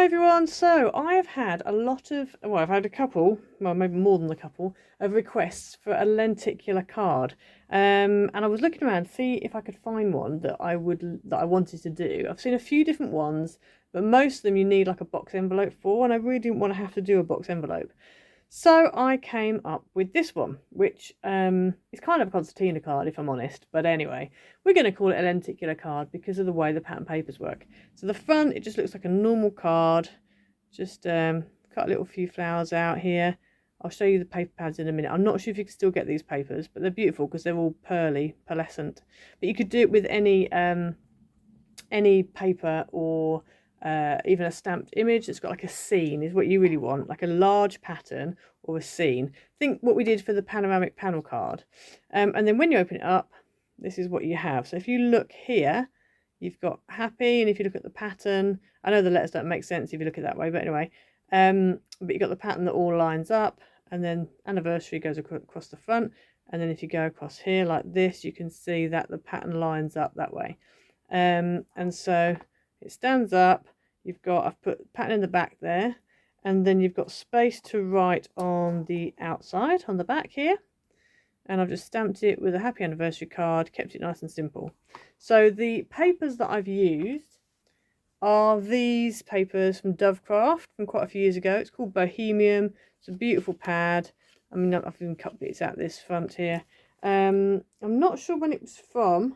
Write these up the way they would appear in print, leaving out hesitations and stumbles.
everyone, so I have had a lot of, well, I've had a couple, well maybe more than a couple, of requests for a lenticular card, and I was looking around to see if I could find one that I wanted to do. I've seen a few different ones, but most of them you need like a box envelope for, and I really didn't want to have to do a box envelope. So I came up with this one, which is kind of a concertina card if I'm honest, but anyway, we're going to call it a lenticular card because of the way the pattern papers work. So the front, it just looks like a normal card, just cut a little few flowers out here. I'll show you the paper pads in a minute. I'm not sure if you can still get these papers, but they're beautiful because they're all pearlescent. But you could do it with any paper or even a stamped image that's got like a scene is what you really want, like a large pattern or a scene. Think what we did for the panoramic panel card. And then when you open it up, this is what you have. So if you look here, you've got happy, and if you look at the pattern, I know the letters don't make sense if you look at it that way, but anyway, but you've got the pattern that all lines up, and then anniversary goes across the front, and then if you go across here like this, you can see that the pattern lines up that way. And so it stands up. I've put pattern in the back there, and then you've got space to write on the outside, on the back here. And I've just stamped it with a happy anniversary card, kept it nice and simple. So the papers that I've used are these papers from Dovecraft from quite a few years ago. It's called Bohemian. It's a beautiful pad. I mean, I've even cut bits out this front here. I'm not sure when it was from,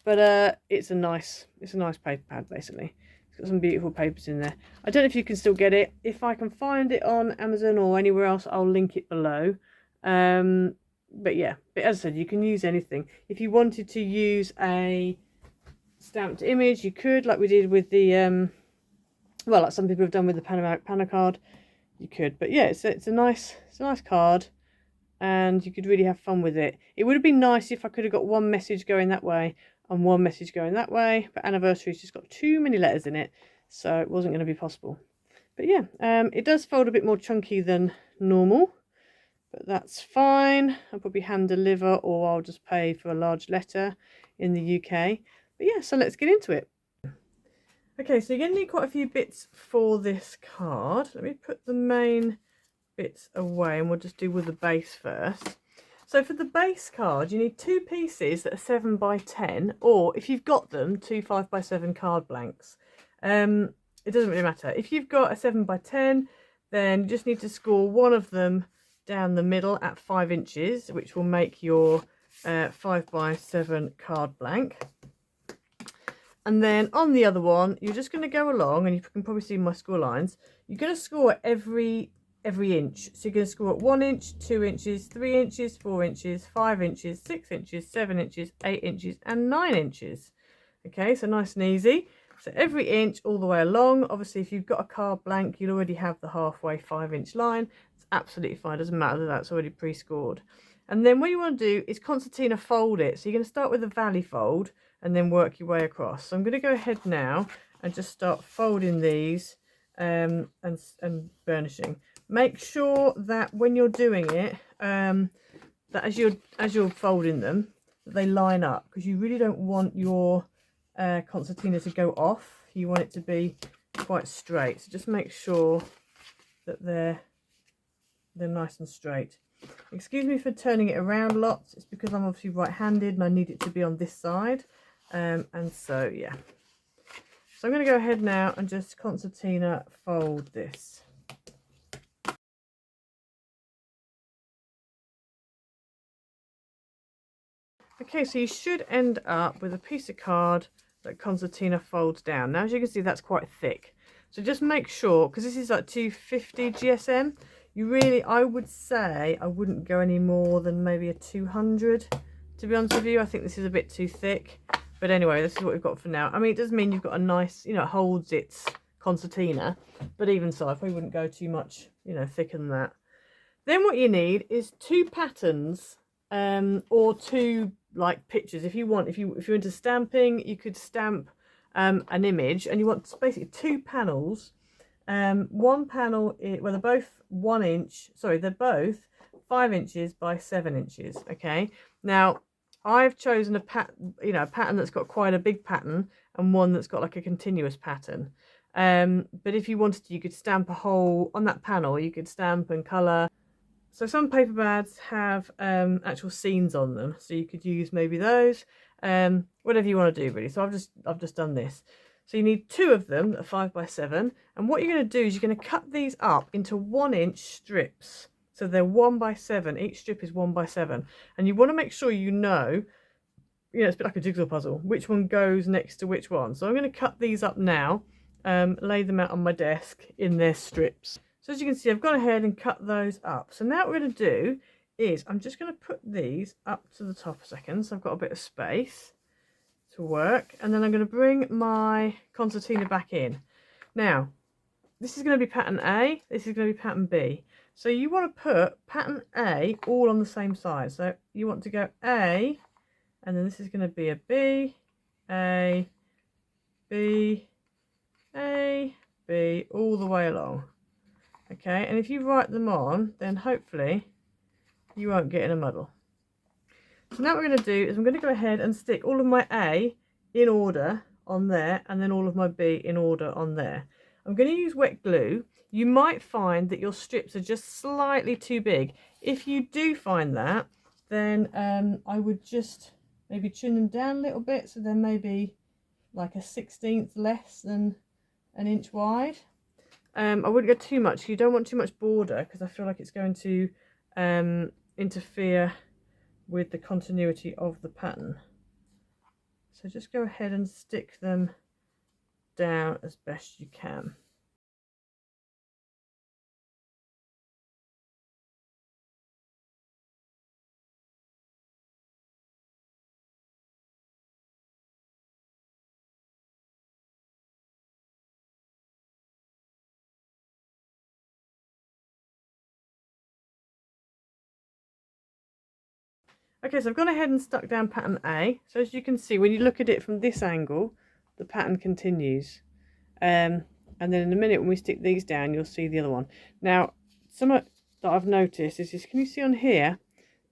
but it's a nice paper pad basically. It's got some beautiful papers in there. I don't know if you can still get it. If I can find it on Amazon or anywhere else, I'll link it below. But yeah, but as I said, you can use anything. If you wanted to use a stamped image, you could, like we did with the well, like some people have done with the panoramic panel card, you could. But yeah, it's a nice card, and you could really have fun with it. It would have been nice if I could have got one message going that way and one message going that way, but anniversary's just got too many letters in it, so it wasn't going to be possible. But yeah, it does fold a bit more chunky than normal, but that's fine. I'll probably hand deliver, or I'll just pay for a large letter in the UK. But yeah, so let's get into it. Okay, so you're going to need quite a few bits for this card. Let me put the main bits away, and we'll just do with the base first. So for the base card, you need two pieces that are 7 by 10, or if you've got them, two 5 by 7 card blanks. It doesn't really matter. If you've got a 7 by 10, then you just need to score one of them down the middle at 5 inches, which will make your 5 by 7 card blank. And then on the other one, you're just going to go along, and you can probably see my score lines. You're going to score every inch. So you're going to score at 1 inch, 2 inches, 3 inches, 4 inches, 5 inches, 6 inches, 7 inches, 8 inches, and 9 inches. Okay, so nice and easy. So every inch all the way along. Obviously, if you've got a card blank, you'll already have the halfway 5-inch line. It's absolutely fine. Doesn't matter that that's already pre-scored. And then what you want to do is concertina fold it. So you're going to start with a valley fold and then work your way across. So I'm going to go ahead now and just start folding these and burnishing. Make sure that when you're doing it, that as you're folding them, that they line up, because you really don't want your concertina to go off. You want it to be quite straight. So just make sure that they're nice and straight. Excuse me for turning it around lots. It's because I'm obviously right-handed and I need it to be on this side. And so yeah. So I'm going to go ahead now and just concertina fold this. Okay, so you should end up with a piece of card that concertina folds down. Now, as you can see, that's quite thick. So just make sure, because this is like 250 GSM, you really, I would say, I wouldn't go any more than maybe a 200, to be honest with you. I think this is a bit too thick. But anyway, this is what we've got for now. I mean, it does mean you've got a nice, it holds its concertina. But even so, I probably wouldn't go too much, thicker than that. Then what you need is two patterns, or two like pictures. If you want, if you're into stamping, you could stamp an image, and you want basically two panels. One panel is, well, they're both 1 inch, sorry, they're both 5 inches by 7 inches. Okay, now I've chosen a pattern that's got quite a big pattern, and one that's got like a continuous pattern. But if you wanted to, you could stamp a hole on that panel. You could stamp and colour. So some paper pads have actual scenes on them, so you could use maybe those, whatever you want to do really. So I've just done this. So you need 2 of them that are 5x7, and what you're going to do is you're going to cut these up into 1-inch strips. So they're 1x7. Each strip is 1x7, and you want to make sure you know, it's a bit like a jigsaw puzzle, which one goes next to which one. So I'm going to cut these up now, lay them out on my desk in their strips. So as you can see, I've gone ahead and cut those up. So now what we're going to do is I'm just going to put these up to the top a second, so I've got a bit of space to work, and then I'm going to bring my concertina back in. Now, this is going to be pattern A, this is going to be pattern B. So you want to put pattern A all on the same side. So you want to go A, and then this is going to be a B, A, B, A, B, all the way along. Okay, and if you write them on, then hopefully you won't get in a muddle. So now what we're going to do is I'm going to go ahead and stick all of my A in order on there, and then all of my B in order on there. I'm going to use wet glue. You might find that your strips are just slightly too big. If you do find that, then I would just maybe trim them down a little bit, so they're maybe like a 1/16 less than an inch wide. I wouldn't go too much. You don't want too much border, because I feel like it's going to interfere with the continuity of the pattern. So just go ahead and stick them down as best you can. Okay, so I've gone ahead and stuck down pattern A. So as you can see, when you look at it from this angle, the pattern continues. And then in a minute when we stick these down, you'll see the other one. Now, something that I've noticed is this, can you see on here,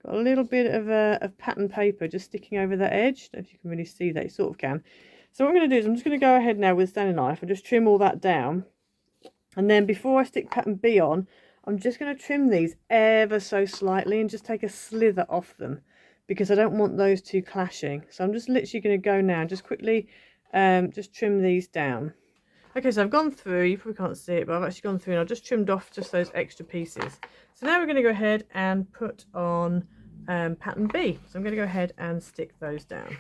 got a little bit of pattern paper just sticking over that edge. I don't know if you can really see that, you sort of can. So what I'm going to do is I'm just going to go ahead now with a standing knife and just trim all that down. And then before I stick pattern B on, I'm just going to trim these ever so slightly and just take a slither off them, because I don't want those two clashing. So I'm just literally going to go now and just quickly just trim these down. Okay, so I've gone through, you probably can't see it, but I've actually gone through and I've just trimmed off just those extra pieces. So now we're going to go ahead and put on pattern B. So I'm going to go ahead and stick those down.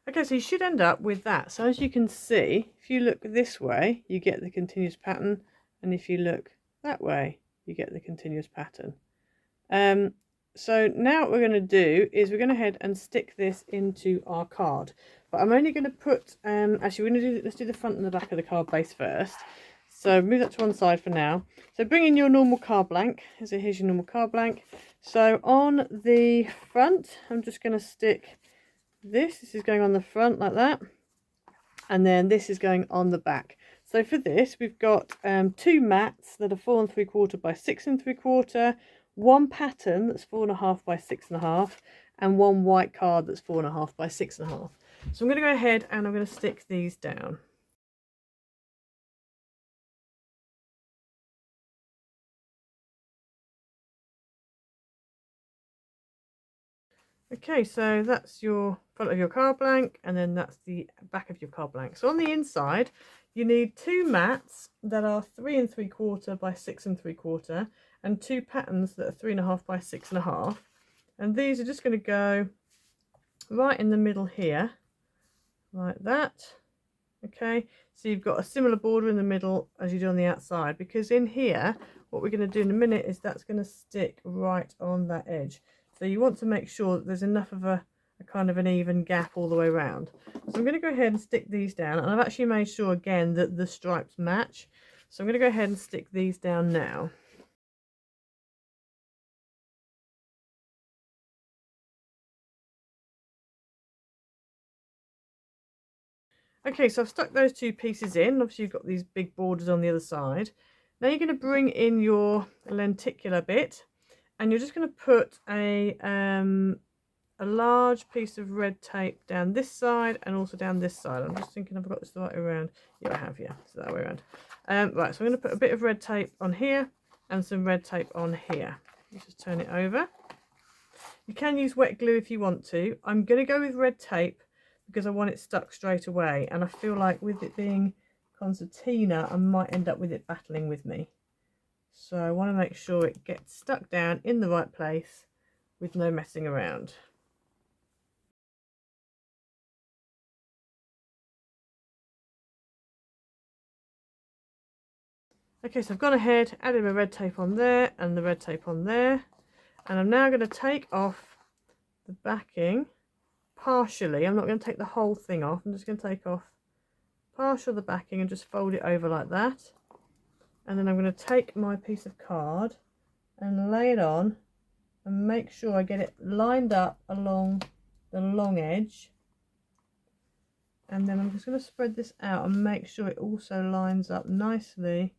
Okay, so you should end up with that. So as you can see, if you look this way, you get the continuous pattern, and if you look that way, you get the continuous pattern. So now what we're going to do is we're going to head and stick this into our card. But I'm only going to put, actually we're going to do, let's do the front and the back of the card base first. So move that to one side for now. So bring in your normal card blank. So here's your normal card blank. So on the front, I'm just going to stick this is going on the front like that, and then this is going on the back. So for this we've got 2 mats that are 4 3/4 by 6 3/4, one pattern that's 4.5 by 6.5, and one white card that's 4.5 by 6.5. So I'm going to go ahead and I'm going to stick these down. Okay, so that's your front of your card blank, and then that's the back of your card blank. So on the inside, you need 2 mats that are 3 3/4 by 6 3/4, and 2 patterns that are 3.5 by 6.5. And these are just going to go right in the middle here, like that. Okay, so you've got a similar border in the middle as you do on the outside, because in here, what we're going to do in a minute is that's going to stick right on that edge. So you want to make sure that there's enough of a kind of an even gap all the way around. So I'm going to go ahead and stick these down, and I've actually made sure again that the stripes match. So I'm going to go ahead and stick these down now. Okay, so I've stuck those 2 pieces in. Obviously you've got these big borders on the other side. Now you're going to bring in your lenticular bit, and you're just going to put a large piece of red tape down this side and also down this side. I'm just thinking I've got this the right way around. Yeah, I have, yeah, it's the right way around. Right, so I'm going to put a bit of red tape on here and some red tape on here. Let's just turn it over. You can use wet glue if you want to. I'm going to go with red tape because I want it stuck straight away, and I feel like with it being concertina I might end up with it battling with me. So I want to make sure it gets stuck down in the right place with no messing around. Okay, so I've gone ahead, added my red tape on there and the red tape on there, and I'm now going to take off the backing partially. I'm not going to take the whole thing off, I'm just going to take off partial of the backing and just fold it over like that. And then I'm going to take my piece of card and lay it on and make sure I get it lined up along the long edge. And then I'm just going to spread this out and make sure it also lines up nicely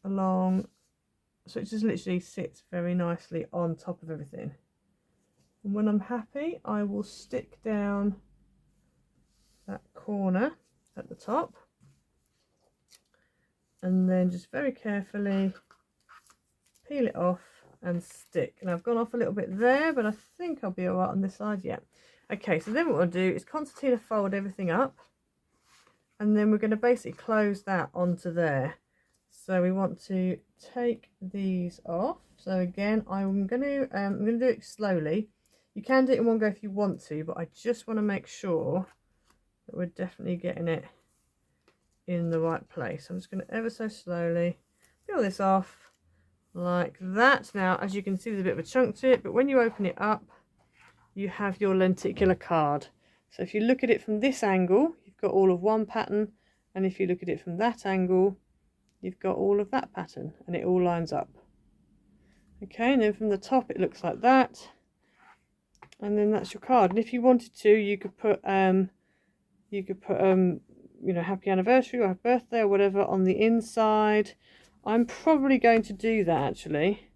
along, so it just literally sits very nicely on top of everything. And when I'm happy, I will stick down that corner at the top and then just very carefully peel it off and stick. And I've gone off a little bit there, but I think I'll be all right on this side. Yeah. Okay, so then what we'll do is concertina fold everything up, and then we're going to basically close that onto there. So we want to take these off. So again, I'm going to do it slowly. You can do it in one go if you want to, but I just want to make sure that we're definitely getting it in the right place. I'm just going to ever so slowly peel this off like that. Now, as you can see, there's a bit of a chunk to it, but when you open it up, you have your lenticular card. So if you look at it from this angle, you've got all of one pattern, and if you look at it from that angle, you've got all of that pattern, and it all lines up. Okay, and then from the top it looks like that, and then that's your card. And if you wanted to, you could put you know, happy anniversary or happy birthday or whatever on the inside. I'm probably going to do that actually.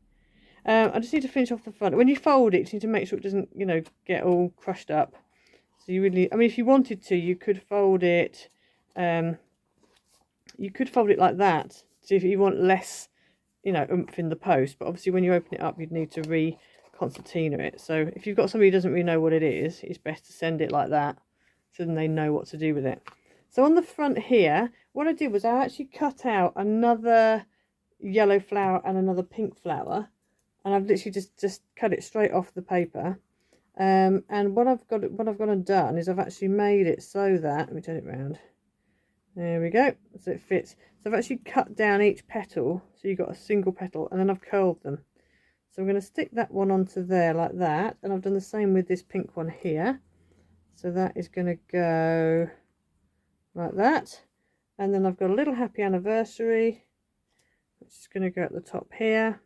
I just need to finish off the front. When you fold it, you need to make sure it doesn't, you know, get all crushed up. So you really, I mean, if you wanted to, you could fold it. You could fold it like that. So if you want less, you know, oomph in the post. But obviously, when you open it up, you'd need to re-concertina it. So if you've got somebody who doesn't really know what it is, it's best to send it like that, so then they know what to do with it. So on the front here, what I did was I actually cut out another yellow flower and another pink flower. And I've literally just cut it straight off the paper. And what I've gone and done is I've actually made it so that, let me turn it around. There we go. So it fits. So I've actually cut down each petal, so you've got a single petal, and then I've curled them. So I'm going to stick that one onto there like that, and I've done the same with this pink one here. So that is going to go like that, and then I've got a little happy anniversary, which is going to go at the top here.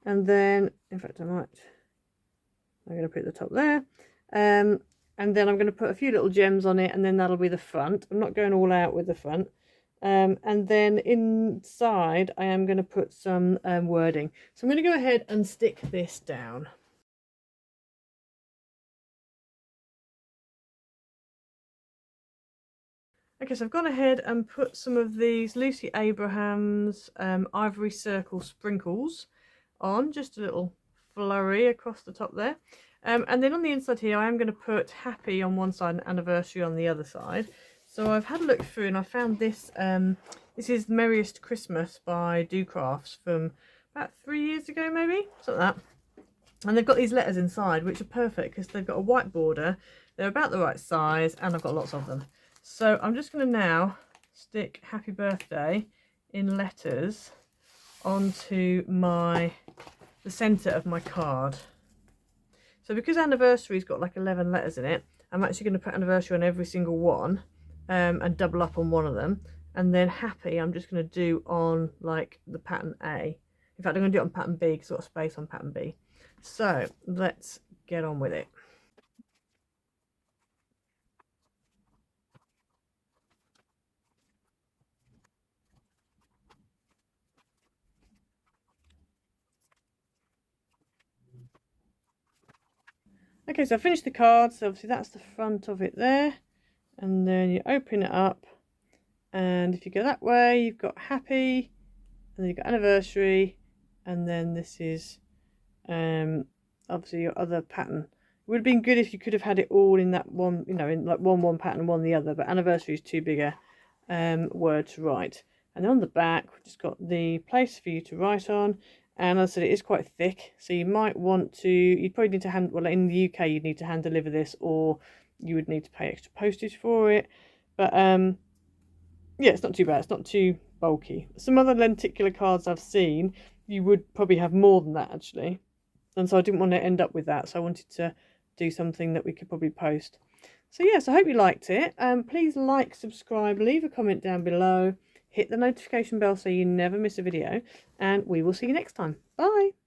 And then, in fact, I'm going to put the top there. And then I'm going to put a few little gems on it, and then that'll be the front. I'm not going all out with the front. And then inside, I am going to put some wording. So I'm going to go ahead and stick this down. Okay, so I've gone ahead and put some of these Lucy Abraham's ivory circle sprinkles on, just a little flurry across the top there. And then on the inside here, I am going to put happy on one side and anniversary on the other side. So I've had a look through and I found this. This is Merriest Christmas by Dovecraft from about 3 years ago, maybe, something like that. And they've got these letters inside, which are perfect because they've got a white border. They're about the right size, and I've got lots of them. So I'm just going to now stick happy birthday in letters onto the centre of my card. So because anniversary's got like 11 letters in it, I'm actually going to put anniversary on every single one, and double up on one of them. And then happy I'm just going to do on like the pattern A. In fact, I'm going to do it on pattern B because I've got space on pattern B. So let's get on with it. Okay, so I finished the card, so obviously that's the front of it there. And then you open it up, and if you go that way, you've got happy, and then you've got anniversary, and then this is obviously your other pattern. It would have been good if you could have had it all in that one, you know, in like one pattern and one the other, but anniversary is too big a word to write. And then on the back, we've just got the place for you to write on. And as I said, it is quite thick, so you might want to, you'd probably need to hand, well, in the UK, you'd need to hand deliver this, or you would need to pay extra postage for it. But yeah, it's not too bad. It's not too bulky. Some other lenticular cards I've seen, you would probably have more than that, actually. And so I didn't want to end up with that, so I wanted to do something that we could probably post. So yes, I hope you liked it. Please like, subscribe, leave a comment down below, hit the notification bell so you never miss a video, and we will see you next time. Bye!